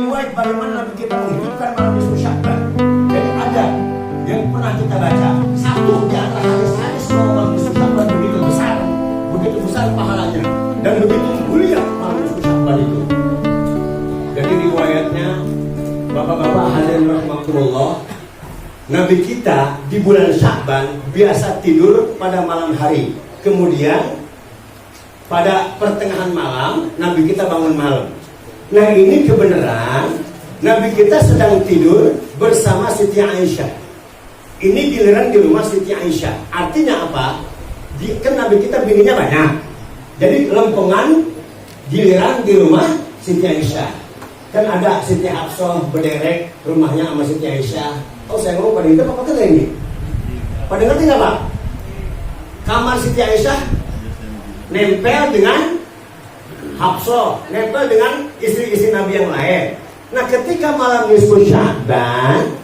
riwayat bagaimana Nabi kita menghidupkan malam nisfu Sya'ban. Jadi ada yang pernah kita baca, satu di antara hadis-hadis bahwa malam nisfu Sya'ban begitu besar pahalanya dan begitu mulia malam nisfu Sya'ban itu. Jadi riwayatnya, bapak-bapak hadirin rahimakumullah, Nabi kita di bulan Sya'ban biasa tidur pada malam hari. Kemudian pada pertengahan malam Nabi kita bangun malam. Nah ini kebenaran Nabi kita sedang tidur bersama Siti Aisyah. Ini giliran di rumah Siti Aisyah. Artinya apa? Kan Nabi kita bininya banyak. Jadi lempengan giliran di rumah Siti Aisyah. Kan ada Siti Hafsah berderek rumahnya sama Siti Aisyah. Oh saya ngomong pada itu apa kata ini? Pada ngerti nggak Pak? Kamar Siti Aisyah nempel dengan Hafsah, nempel dengan istri-istri Nabi yang lain. Nah ketika malam nisfu Sya'ban,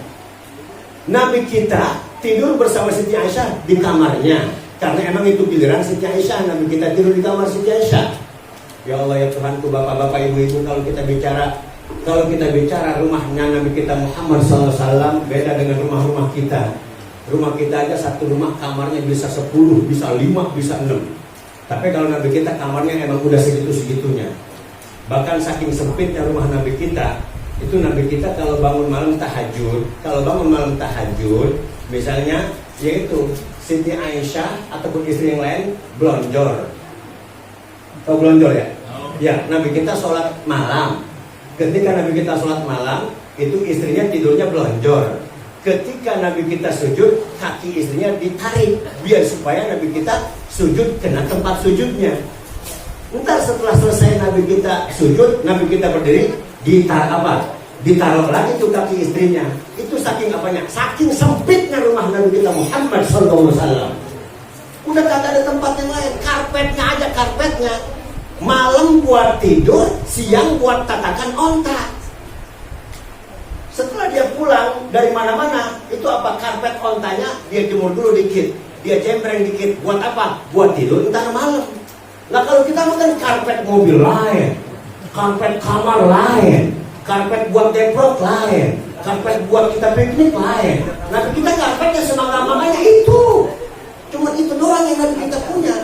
Nabi kita tidur bersama Siti Aisyah di kamarnya. Karena emang itu giliran Siti Aisyah, Nabi kita tidur di kamar Siti Aisyah. Ya Allah ya Tuhanku, bapak-bapak ibu-ibu, kalau kita bicara rumahnya Nabi kita Muhammad SAW beda dengan rumah-rumah kita. Rumah kita aja satu rumah kamarnya bisa 10, bisa 5, bisa 6. Tapi kalau Nabi kita kamarnya emang udah segitu-segitunya. Bahkan saking sempitnya rumah Nabi kita, itu Nabi kita kalau bangun malam tahajud, misalnya yaitu Siti Aisyah ataupun istri yang lain blonjor. Tahu blonjor ya? Ya, Nabi kita sholat malam. Ketika Nabi kita sholat malam, itu istrinya tidurnya belonjor. Ketika Nabi kita sujud, kaki istrinya ditarik biar supaya Nabi kita sujud kena tempat sujudnya. Ntar setelah selesai Nabi kita sujud, Nabi kita berdiri, ditaruh lagi tuh kaki istrinya. Itu saking apanya? Saking sempitnya rumah Nabi kita Muhammad SAW. Udah kagak ada tempat yang lain, karpetnya. Malam buat tidur, siang buat tatakan onta. Setelah dia pulang dari mana-mana, itu apa? Karpet ontanya dia jemur dulu dikit, dia cempreng dikit. Buat apa? Buat tidur ntar malam. Nah kalau kita makan karpet mobil lain, karpet kamar lain, karpet buat deprok lain, karpet buat kita piknik lain. Nah kita karpetnya semangga-mangganya itu. Cuma itu doang yang Nabi kita punya.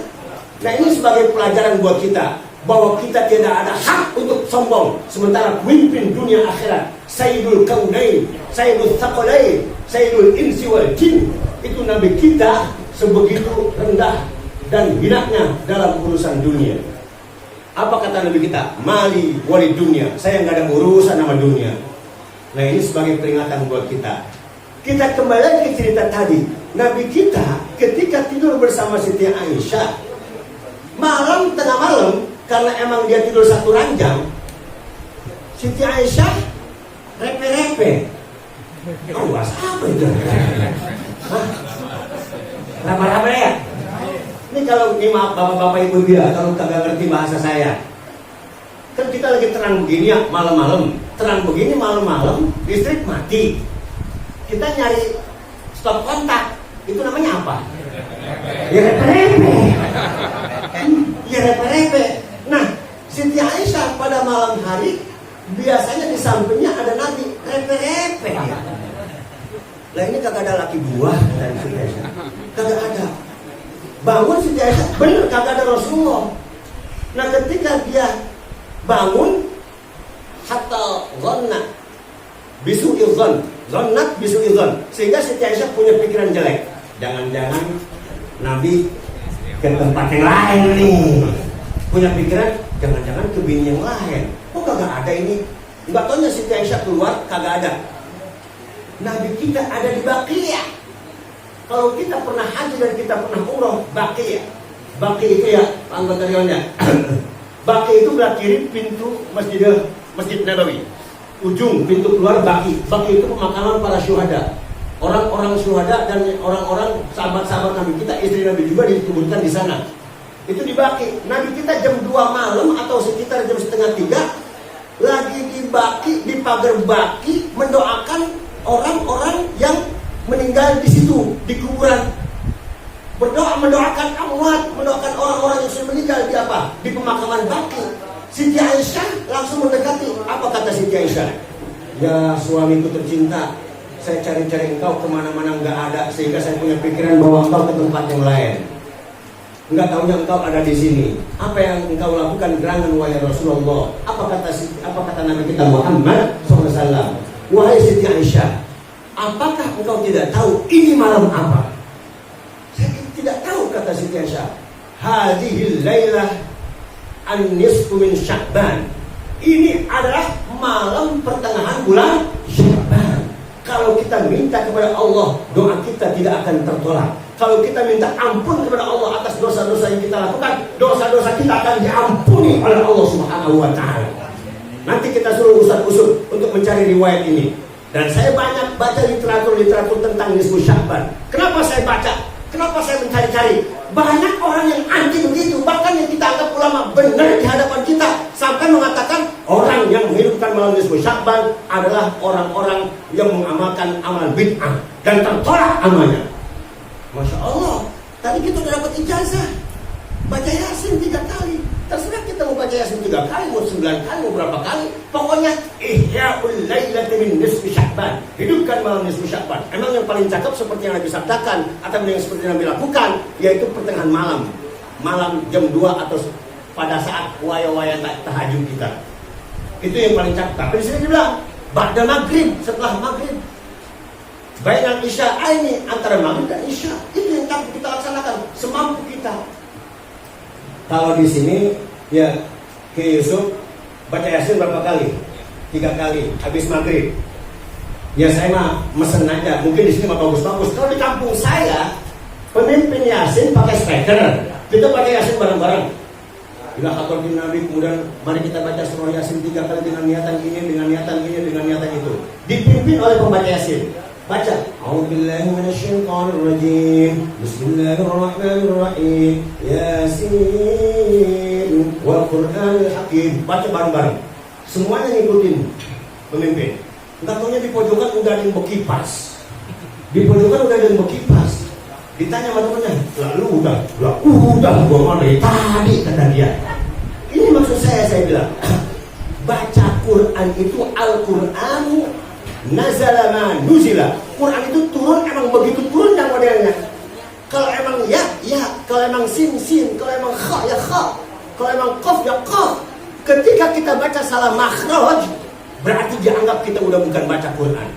Nah ini sebagai pelajaran buat kita, bahwa kita tidak ada hak untuk sombong. Sementara pemimpin dunia akhirat, Sayyidul Kaunain, Sayyidul Thaqalain, Sayyidul Insi wal Jin, itu Nabi kita sebegitu rendah dan hinanya dalam urusan dunia. Apa kata Nabi kita? Mali wali dunia, saya nggak ada urusan sama dunia. Nah ini sebagai peringatan buat kita. Kita kembali lagi ke cerita tadi. Nabi kita ketika tidur bersama Siti Aisyah, tengah malam, karena emang dia tidur satu ranjang, Siti Aisyah repe-repe. Oh, bahasa apa itu? Raba-raba ya? Ini kalau ini maaf bapak-bapak ibu dia, kalau kagak ngerti bahasa saya. Kan kita lagi terang begini ya, malam-malam. Terang begini malam-malam, listrik mati. Kita nyari stop kontak. Itu namanya apa? Ya repe-repe. Ya repe-repe. Nah, Siti Aisyah pada malam hari biasanya di sampingnya ada Nabi repe-repe. Lah ini kagak ada laki buah dari Siti Aisyah. Kagak ada. Bangun Siti Aisyah, bener kagak ada Rasulullah. Nah ketika dia bangun, hatta zonna bisu izon, zonnat bisu izon, sehingga Siti Aisyah punya pikiran jelek. Jangan-jangan Nabi ke tempat yang lain nih. Punya pikiran, jangan-jangan ke bini yang lain. Kok kagak ada ini? Enggak taunya Siti Aisyah keluar, kagak ada. Nabi kita ada di Baqiyah. Kalau kita pernah haji dan kita pernah umroh, Baqiyah. Baqiyah itu ya, anggota rionnya. Baqiyah itu belah kiri pintu Masjid Nabawi. Ujung pintu keluar Baqiyah. Baqiyah itu pemakaman para syuhada. Orang-orang syuhada dan orang-orang sahabat-sahabat Nabi kita, istri Nabi juga dikuburkan di sana. Itu di Baqi. Nabi kita jam 2 malam atau sekitar jam setengah 3 lagi di Baqi, di pagar Baqi, mendoakan orang-orang yang meninggal di situ, di kuburan. Mendoakan amwat, mendoakan orang-orang yang sudah meninggal di apa? Di pemakaman Baqi. Siti Aisyah langsung mendekati. Apa kata Siti Aisyah? Ya suamiku tercinta, saya cari-cari engkau kemana-mana nggak ada, sehingga saya punya pikiran bahwa engkau ke tempat yang lain. Enggak tahunya engkau ada di sini. Apa yang engkau lakukan gerangan wahai Rasulullah? Apa kata Nabi kita Muhammad SAW? Wahai Siti Aisyah, apakah engkau tidak tahu ini malam apa? Saya tidak tahu, kata Siti Aisyah. Hadhil lailah an-nisfu min Sya'ban. Ini adalah malam pertengahan bulan Sya'ban. Kalau kita minta kepada Allah, doa kita tidak akan tertolak. Kalau kita minta ampun kepada Allah atas dosa-dosa yang kita lakukan, dosa-dosa kita akan diampuni oleh Allah Subhanahu wa Ta'ala. Nanti kita suruh ustaz-ustaz untuk mencari riwayat ini. Dan saya banyak baca literatur tentang nisfu Sya'ban. Kenapa saya baca? Kenapa saya mencari-cari? Banyak orang yang anti begitu, bahkan yang kita anggap ulama benar di hadapan kita, sampai mengatakan orang yang menghidupkan malam nisfu Sya'ban adalah orang-orang yang mengamalkan amal bid'ah dan tertolak amalnya. Masya Allah, tadi kita sudah dapat ijazah baca Yasin 3 kali. Terserah kita mau baca Yasin 3 kali, mau 9 kali, mau berapa kali. Pokoknya Ihya'ul lailati min nisfi Sya'ban, hidupkan malam nisfu Sya'ban. Emang yang paling cakep seperti yang Nabi sabdakan atau yang seperti yang Nabi lakukan, yaitu pertengahan malam. Malam jam 2 atau pada saat waya-waya tahajud kita. Itu yang paling cakep. Tapi di sini dibilang ba'da maghrib, setelah maghrib. Bainal isya ini, antara maghrib dan isya. Itu yang kita laksanakan semampu kita. Kalau di sini ya ke Yusuf baca Yasin berapa kali? 3 kali habis maghrib. Ya saya mah mesen aja. Mungkin di sini mah bagus-bagus. Kalau di kampung saya pemimpin Yasin pakai speaker. Kita baca Yasin bareng-bareng. Bila khatam Nabi, kemudian mari kita baca surah Yasin 3 kali dengan niatan ini, dengan niatan ini, dengan niatan itu. Dipimpin oleh pembaca Yasin. Baca A'udzubillahi minasyaitonir rajim. Bismillahirrahmanirrahim. Yasin wal Qur'anil hakim. Baca bareng-bareng. Semuanya ngikutin pemimpin. Enggak taunya di pojokan udah ada yang berkipas. Di pojokan udah ada yang berkipas. Ditanya sama temennya, lalu udah gua mau dari tadi, kata dia. Ini maksud saya bilang baca Quran itu Al-Qur'anu nazala ma nuzila. Quran itu turun emang begitu turun yang modelnya. Kalau emang ya, kalau emang sin, kalau emang kha, ya kha. Kalau emang qaf, ya qaf. Ketika kita baca salah makhraj, berarti dianggap kita udah bukan baca Quran.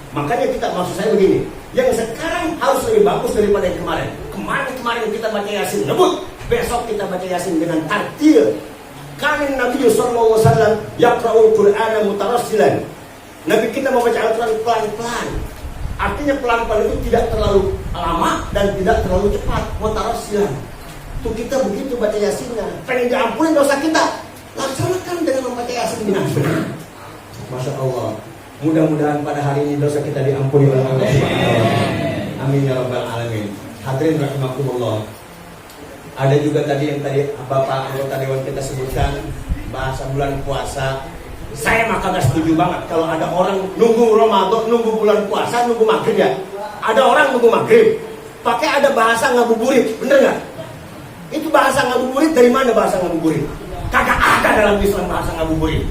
Makanya kita, maksud saya begini, yang sekarang harus lebih bagus daripada yang kemarin. Kemarin kita baca Yasin ngebut, besok kita baca Yasin dengan tartil. Karena Nabi sallallahu alaihi wasallam yaqra'ul Qur'ana mutarassilan. Nabi kita membaca Al-Quran pelan-pelan. Artinya pelan-pelan itu tidak terlalu lama dan tidak terlalu cepat. Mutarassilan. Itu kita begitu baca Yasinnya. Pengen diampuni dosa kita, laksanakan dengan membaca Yasin dengan benar. Masya Allah. Mudah-mudahan pada hari ini dosa kita diampuni oleh Allah Subhanahu wa Ta'ala. Amin ya rabbal alamin. Hadirin rahimakumullah. Ada juga tadi yang Bapak anggota dewan kita sebutkan bahasa bulan puasa. Saya mah kagak setuju banget kalau ada orang nunggu Ramadan, nunggu bulan puasa, nunggu maghrib ya. Ada orang nunggu maghrib, pakai ada bahasa ngabuburit, bener nggak? Itu bahasa ngabuburit dari mana bahasa ngabuburit? Kagak ada dalam Islam bahasa ngabuburit.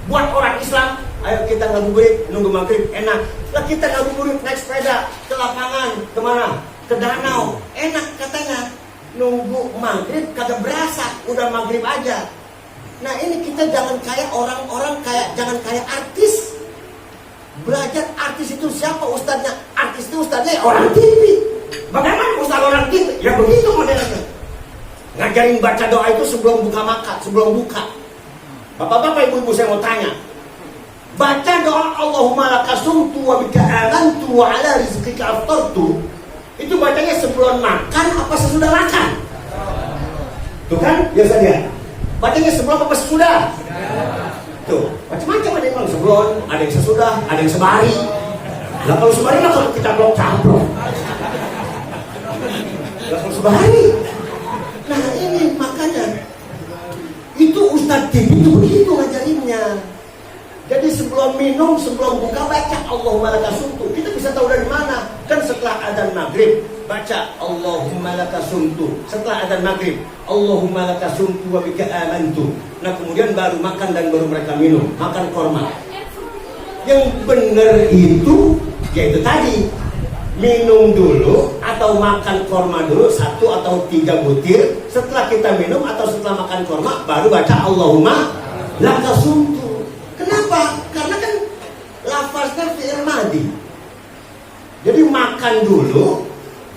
Buat orang Islam, ayo kita ngabuburit, nunggu maghrib, enak. Lah kita ngabuburit naik sepeda ke lapangan, kemana? Ke danau, enak katanya. Nunggu maghrib kagak berasa, udah maghrib aja. Nah ini kita jangan kayak orang-orang jangan kayak artis. Belajar artis itu siapa ustadznya? Artis itu ustadznya orang TV. Bagaimana ustadz orang TV? Ya begitu modelnya. Ngajarin baca doa itu sebelum buka. Bapak-bapak, ibu-ibu, saya mau tanya. Baca doa Allahumma lakasumtu wa bika amantu wa ala rizqika aftartu. Itu bacanya sebelum makan apa sesudah makan? Tuh kan biasa dia. Bacanya sebelum apa sesudah? Tuh, macam-macam, ada yang bilang sebelum, ada yang sesudah, ada yang sebari. Lah kalau sebari mah kalau kita caplok. Lah kalau sebari. Nah ini makanya itu Ustadz TV itu begitu ngajarinnya. Jadi sebelum minum, sebelum buka baca Allahumma lakasumtu. Kita bisa tahu dari mana? Kan setelah adzan maghrib baca Allahumma laka sumtu. Setelah adzan maghrib, Allahumma laka sumtu wa bika amantu. Nah kemudian baru makan dan baru mereka minum, makan korma. Yang benar itu, yaitu tadi, minum dulu atau makan korma dulu 1 atau 3 butir. Setelah kita minum atau setelah makan korma, baru baca Allahumma laka sumtu. Kenapa? Karena kan lafaznya fi'il madhi. Jadi makan dulu,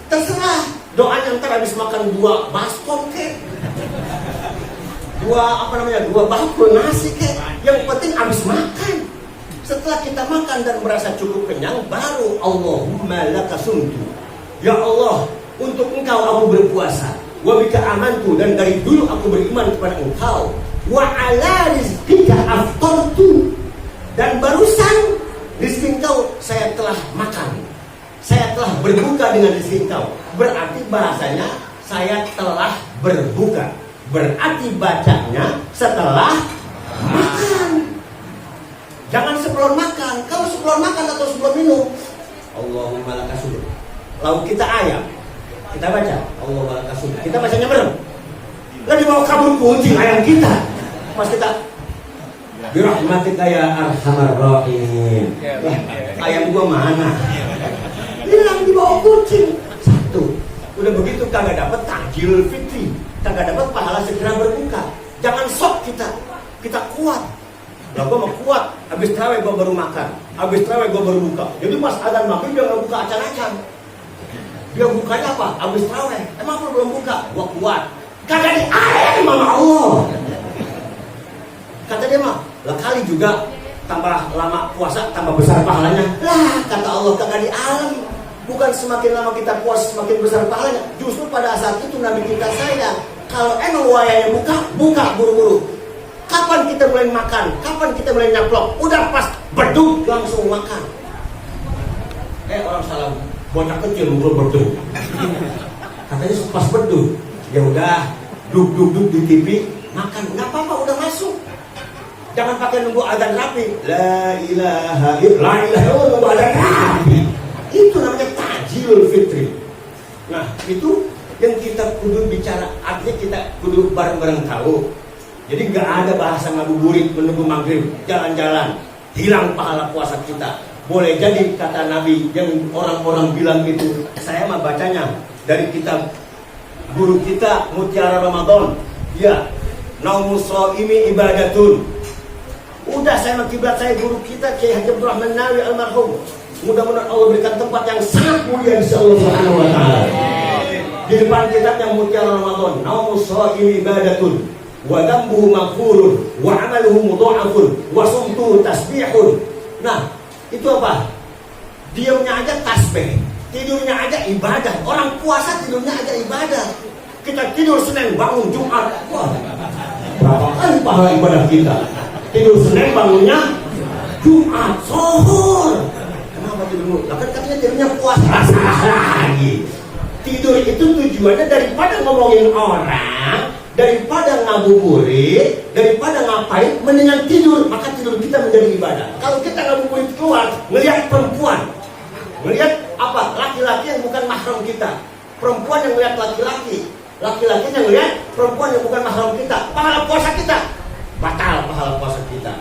terserah doanya ntar habis makan 2 baskom kek, 2 bakul nasi kek, yang penting habis makan. Setelah kita makan dan merasa cukup kenyang, baru Allahumma laka sumtu. Ya Allah, untuk engkau aku berpuasa, wa bika amantu, dan dari dulu aku beriman kepada engkau, wa ala rizqika aftartu, dan barusan rezeki engkau saya telah makan, saya telah berbuka dengan rezeki engkau. Berarti bahasanya saya telah berbuka, berarti bacanya setelah makan. Jangan sebelum makan. Kalau sebelum makan atau sebelum minum, Allahumma laka sumtu. Lalu kita ayam, kita baca Allahumma laka sumtu. Kita bacanya berem. Lah dibawa kabur kucing ayam kita. Pas kita birahmatika ya arhamar rahim. Ayam gua mana? Hilang dibawa kucing. 1. Udah begitu kagak dapat takjil fitri, kagak dapat pahala segera berbuka. Jangan sok kita kuat. Lah gue mau kuat, habis terawih gue baru makan, habis terawih gue baru buka. Jadi pas adzan maghrib dia nggak buka acan-acan. Dia bukanya apa? Habis terawih. Emang lu belum buka? Gue kuat. Kagak diayain sama Allah. Kata dia mah, lah kali juga tambah lama puasa tambah besar pahalanya. Lah kata Allah, kagak dialam. Bukan semakin lama kita puasa semakin besar pahalanya. Justru pada saat itu Nabi kita sayang, kalau emang wayanya buka buru-buru. Kapan kita mulai makan? Kapan kita mulai nyaplok? Udah pas beduk langsung makan. Orang salah, bocah kecil belum beduk. Katanya pas beduk, ya udah duduk di TV makan. Nggak apa-apa, udah masuk. Jangan pakai nunggu adzan rapi. La ilaha illallah, nunggu adzan rapi. Itu namanya takjil fitri. Nah itu yang kita kudu bicara. Artinya kita kudu bareng-bareng tahu. Jadi nggak ada bahasa ngabuburit menunggu maghrib, jalan-jalan, hilang pahala puasa kita. Boleh jadi kata Nabi yang orang-orang bilang itu, saya mah bacanya dari kitab guru kita Mutiara Ramadan. Ya, naumus shaimi ibadatun. Udah saya kiblat saya guru kita Kiai Haji Abdul Rahman Nawawi almarhum. Mudah-mudahan Allah berikan tempat yang sangat mulia di Allah Subhanahu wa taala. Di depan kitabnya Mutiara Ramadan, naumus shaimi ibadatun. Wa dambuhu maghfurun wa amaluhu mudha'afun wa sumtuhu tasbihun. Nah, itu apa? Diamnya aja tasbih, tidurnya aja ibadah. Orang puasa tidurnya aja ibadah. Kita tidur Senin bangun Jumat. Wah, berapa kali pahala ibadah kita? Tidur Senin bangunnya Jumat, zuhur. Kenapa tidur? Lah kan katanya tidurnya puasa lagi. Tidur itu tujuannya daripada ngomongin orang, daripada ngabuburit, daripada ngapain, mendingan tidur. Maka tidur kita menjadi ibadah. Kalau kita ngabuburit keluar, melihat perempuan, melihat apa? Laki-laki yang bukan mahram kita, perempuan yang melihat laki-laki, laki-laki yang melihat perempuan yang bukan mahram kita, pahala puasa kita batal. Pahala puasa kita,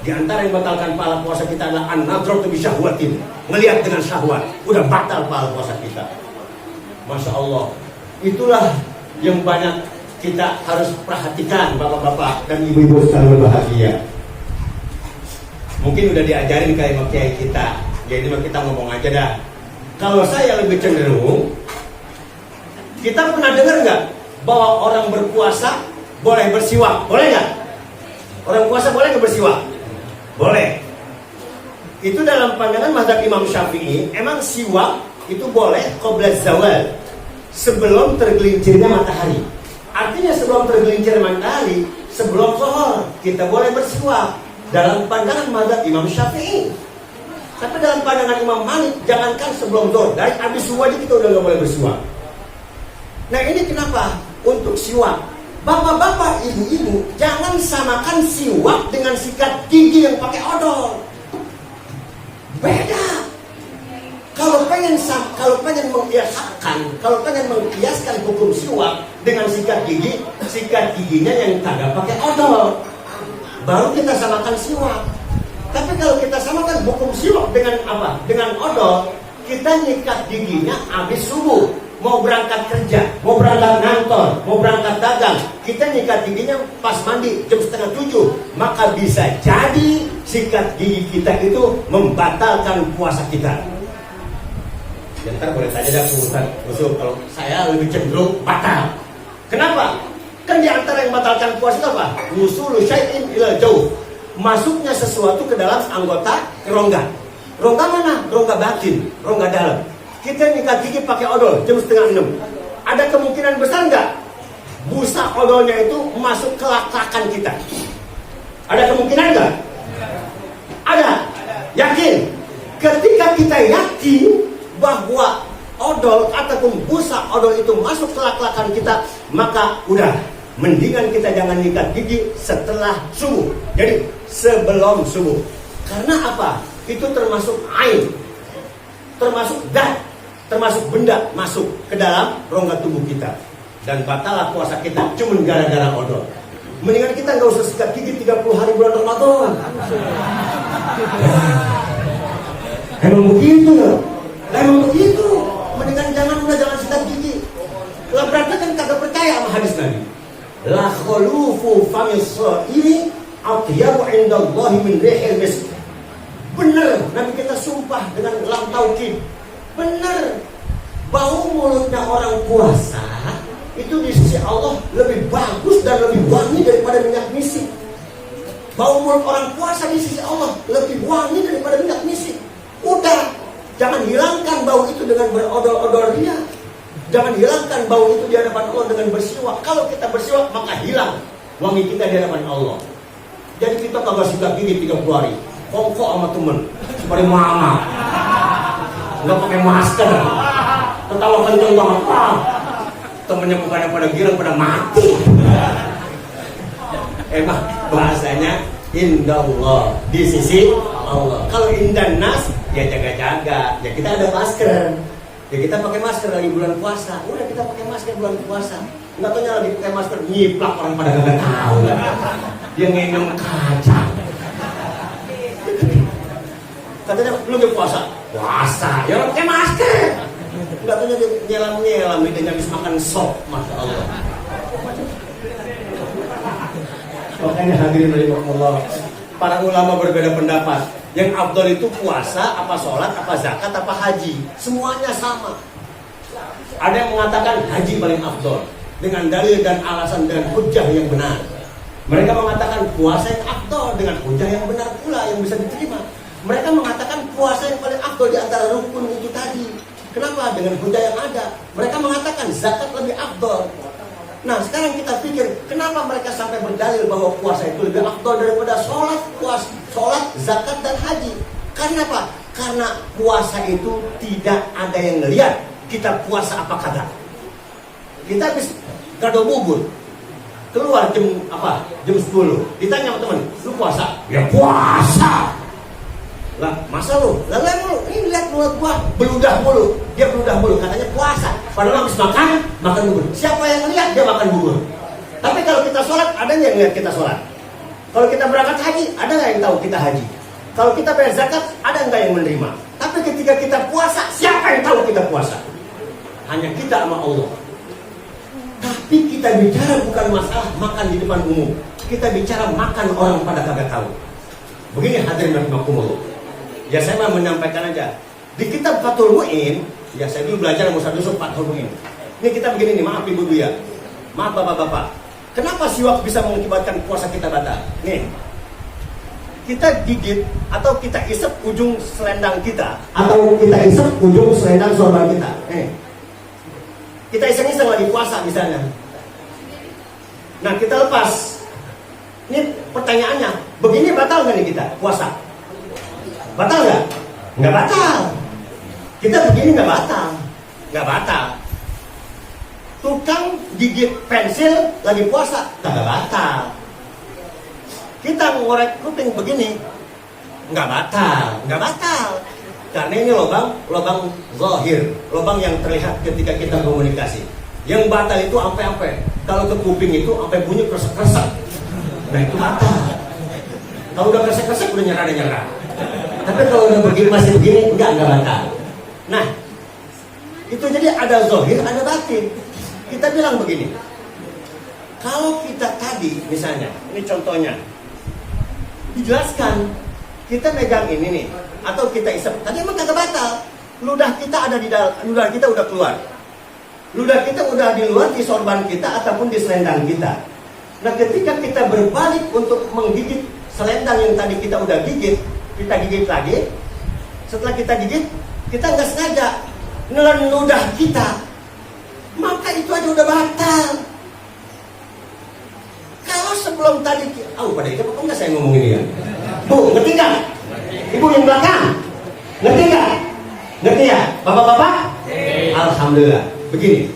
di antara yang batalkan pahala puasa kita adalah an-nadratu bi syahwatin, melihat dengan syahwat, udah batal pahala puasa kita. Masya Allah, itulah yang banyak kita harus perhatikan, bapak-bapak dan ibu-ibu sekalian berbahagia. Mungkin udah diajarin kayak kiai kita, jadi kita ngomong aja dah. Kalau saya lebih cenderung, kita pernah dengar nggak bahwa orang berpuasa boleh bersiwak? Boleh nggak? Orang puasa boleh nggak bersiwak? Boleh. Itu dalam pandangan mazhab Imam Syafi'i, emang siwak itu boleh qabla zawal, sebelum tergelincirnya matahari. Artinya sebelum tergelincir matahari, sebelum zuhur, kita boleh bersiwak. Dalam pandangan mazhab Imam Syafi'i. Tapi dalam pandangan Imam Malik, jangankan sebelum zuhur, dari habis subuh aja kita udah nggak boleh bersiwak. Nah ini kenapa? Untuk siwak, bapak-bapak, ibu-ibu, jangan samakan siwak dengan sikat gigi yang pakai odol. Beda. Kalau pengen kalau pengen mengkiaskan hukum siwak dengan sikat giginya yang kagak pakai odol, baru kita samakan siwak. Tapi kalau kita samakan hukum siwak dengan apa? Dengan odol, kita nyikat giginya habis subuh, mau berangkat kerja, mau berangkat kantor, mau berangkat dagang, kita nyikat giginya pas mandi jam 6:30, maka bisa jadi sikat gigi kita itu membatalkan puasa kita. Ya, ntar boleh tanya dah Ustaz Usul, kalau saya lebih cenderung batal. Kenapa? Kan di antara yang batalkan puasa itu apa? Wusulu syai'in ila jauh. Masuknya sesuatu ke dalam anggota rongga. Rongga mana? Rongga batin, rongga dalam. Kita nyikat gigi pakai odol jam 5:30. Ada kemungkinan besar nggak busa odolnya itu masuk ke lak-lakan kita? Ada kemungkinan nggak? Ada. Yakin? Ketika kita yakin bahwa odol ataupun busa odol itu masuk ke lak-lakan kita, maka udah mendingan kita jangan nyikat gigi setelah subuh. Jadi sebelum subuh. Karena apa? Itu termasuk ain, termasuk dat, termasuk benda masuk ke dalam rongga tubuh kita, dan batallah puasa kita cuma gara-gara odol. Mendingan kita nggak usah sikat gigi 30 hari bulan Ramadan. Emang begitu ya? Emang begitu. Mendingan jangan sikat gigi. Lah berarti kan kagak percaya sama hadis Nabi. La khulufu famis ini atyabu indallahi min rihil misk. Bener, Nabi kita sumpah dengan lam taukid. Bener, bau mulutnya orang puasa itu di sisi Allah lebih bagus dan lebih wangi daripada minyak misik. Bau mulut orang puasa di sisi Allah lebih wangi daripada minyak misik. Udah, jangan hilangkan bau itu dengan berodol-odol ria. Jangan hilangkan bau itu di hadapan Allah dengan bersiwak. Kalau kita bersiwak maka hilang wangi kita di hadapan Allah. Jadi kita kagak sikat gigi 30 hari. Kongkok sama temen seperti mama, nggak pakai masker, ketawa kenceng banget, temennya bukannya pada girang, pada mati. Emang bahasanya indallah, di sisi Allah. Kalau indanas ya jaga-jaga, ya kita ada masker, ya kita pakai masker lagi bulan puasa. Udah kita pakai masker bulan puasa, nggak taunya lagi pakai masker nyiplak, orang pada nggak tahu. Dia nginum kacang. Katanya lu gak puasa? Puasa, ya orang pakai masker. Enggak tahu dia nyelam dia habis makan sop, masya Allah. Makanya hadirin rahimakumullah, para ulama berbeda pendapat. Yang afdal itu puasa, apa sholat, apa zakat, apa haji. Semuanya sama. Ada yang mengatakan haji paling afdal dengan dalil dan alasan dan hujah yang benar. Mereka mengatakan puasa yang afdal dengan hujah yang benar pula yang bisa diterima. Mereka mengatakan puasa yang paling afdal di antara rukun itu tadi. Kenapa? Dengan hujah yang ada. Mereka mengatakan zakat lebih afdal. Nah, sekarang kita pikir, kenapa mereka sampai berdalil bahwa puasa itu lebih afdal daripada sholat, zakat, dan haji? Karena apa? Karena puasa itu tidak ada yang ngeliat kita puasa apa kagak. Kita habis gado bubur, keluar jam 10. Ditanya sama teman, lu puasa? Ya puasa. Lah, masa lu? Lah ini lihat mulut gua beludah mulu. Dia beludah mulu, katanya puasa. Padahal habis makan bubur. Siapa yang lihat dia makan bubur? Tapi kalau kita sholat, ada yang lihat kita sholat? Kalau kita berangkat haji, ada nggak yang tahu kita haji? Kalau kita bayar zakat, ada nggak yang menerima? Tapi ketika kita puasa, siapa yang tahu kita puasa? Hanya kita sama Allah. Tapi kita bicara bukan masalah makan di depan umum. Kita bicara makan orang pada kagak tahu. Begini hadirin rahimakumullah. Ya saya mau menyampaikan aja. Di kitab Fathul Mu'in, ya saya dulu belajar Musa Yusuf Fathul Mu'in. Ini kita begini nih, maaf ibu ya. Maaf bapak-bapak. Kenapa siwak bisa mengakibatkan puasa kita batal? Nih. Kita gigit atau kita isep ujung selendang kita, atau kita isep ujung selendang sorban kita. Kita iseng-iseng lagi puasa misalnya. Nah, kita lepas. Ini pertanyaannya, begini batal nggak nih kita puasa? Batal nggak? Nggak batal. Kita begini nggak batal. Nggak batal. Tukang gigit pensil lagi puasa, nggak batal. Kita ngorek kuping begini, nggak batal. Nggak batal. Karena ini lubang zahir, lubang yang terlihat ketika kita komunikasi. Yang batal itu ampe-ampe. Kalau ke kuping itu sampai bunyi kresek-kresek. Nah itu batal. Kalau udah kresek-kresek udah nyerah. Tapi kalau udah begini masih begini enggak batal. Nah, itu jadi ada zahir, ada batin. Kita bilang begini. Kalau kita tadi misalnya, ini contohnya. Dijelaskan, kita megang ini nih, atau kita isap, tadi emang kagak batal. Ludah kita ada di dalam, ludah kita udah keluar. Ludah kita udah di luar di sorban kita ataupun di selendang kita. Nah ketika kita berbalik untuk menggigit selendang yang tadi kita udah gigit, kita gigit lagi. Setelah kita gigit, kita nggak sengaja nelen ludah kita, maka itu aja udah batal. Kalau sebelum tadi, pada itu kok nggak saya ngomong ini ya? Bu, ngerti nggak? Ibu yang belakang, ngerti nggak? Ngerti ya, bapak-bapak? Alhamdulillah. Begini,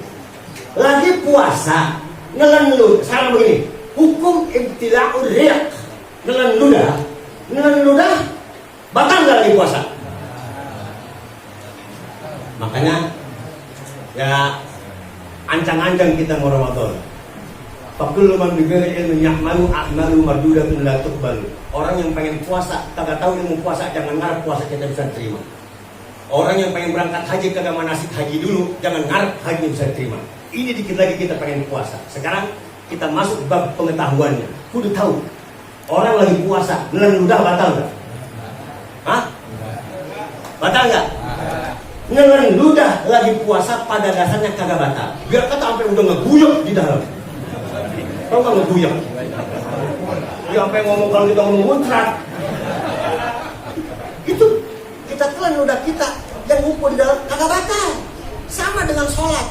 lagi puasa, nelen ludah. Sekarang begini, hukum ibtila'ur riq, nelen ludah, batal nggak lagi puasa? Makanya, ya ancang-ancang kita mau Ramadan. Fakul man bighairi ilmin ya'malu a'malu mardudatun la tuqbalu. Orang yang pengen puasa kagak tahu ilmu puasa, jangan ngarep puasa kita bisa terima. Orang yang pengen berangkat haji kagak manasik haji dulu, jangan ngarep haji bisa terima. Ini dikit lagi kita pengen puasa. Sekarang kita masuk bab pengetahuannya. Kudu tahu. Orang lagi puasa, nelen ludah batal enggak? Hah? Batal enggak? Nelen ludah lagi puasa pada dasarnya kagak batal. Biar kata sampai udah ngeguyok di dalam. Tahu nggak ngeguyok? Dia sampai ngomong kalau kita ngomong muncrat. Itu kita telan ludah kita yang ngumpul di dalam kagak batal. Sama dengan sholat.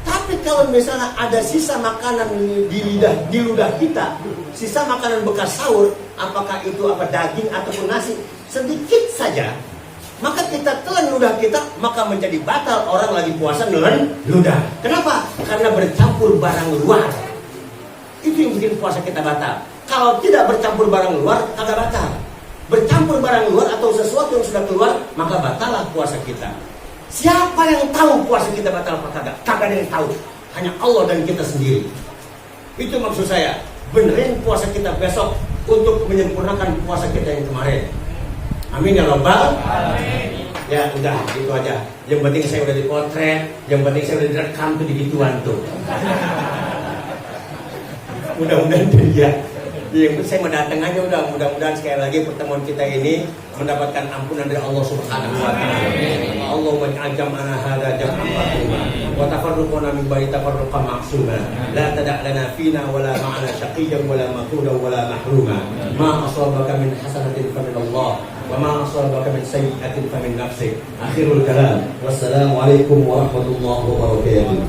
Tapi kalau misalnya ada sisa makanan di ludah kita, sisa makanan bekas sahur, apakah itu daging ataupun nasi, sedikit saja, maka kita telan ludah kita, maka menjadi batal. Orang lagi puasa nelen ludah. Kenapa? Karena bercampur barang luar. Itu yang bikin puasa kita batal. Kalau tidak bercampur barang luar, kagak batal. Bercampur barang luar atau sesuatu yang sudah keluar, maka batallah puasa kita. Siapa yang tahu puasa kita batal apa kagak? Kagak ada yang tahu. Hanya Allah dan kita sendiri. Itu maksud saya. Benerin puasa kita besok untuk menyempurnakan puasa kita yang kemarin. Amin ya Rabbal. Amin. Ya udah itu aja. Yang penting saya udah dipotret, yang penting saya udah direkam tuh di gituan tuh. Mudah-mudahan dia. Yang saya mau datang aja udah, mudah-mudahan sekali lagi pertemuan kita ini mendapatkan ampunan dari Allah Subhanahu wa taala. Allahumma ij'alna hadza jam'an marhuma wa tafarruqna min ba'di tafarruqan ma'suma. La tada' lana fina wala ma'ana syaqiyyan wala maqudan wala mahruma. Ma asabaka min hasanatin fa min Allah wa ma asabaka min sayyi'atin fa min nafsik. Akhirul kalam. Wassalamu alaikum warahmatullahi wabarakatuh.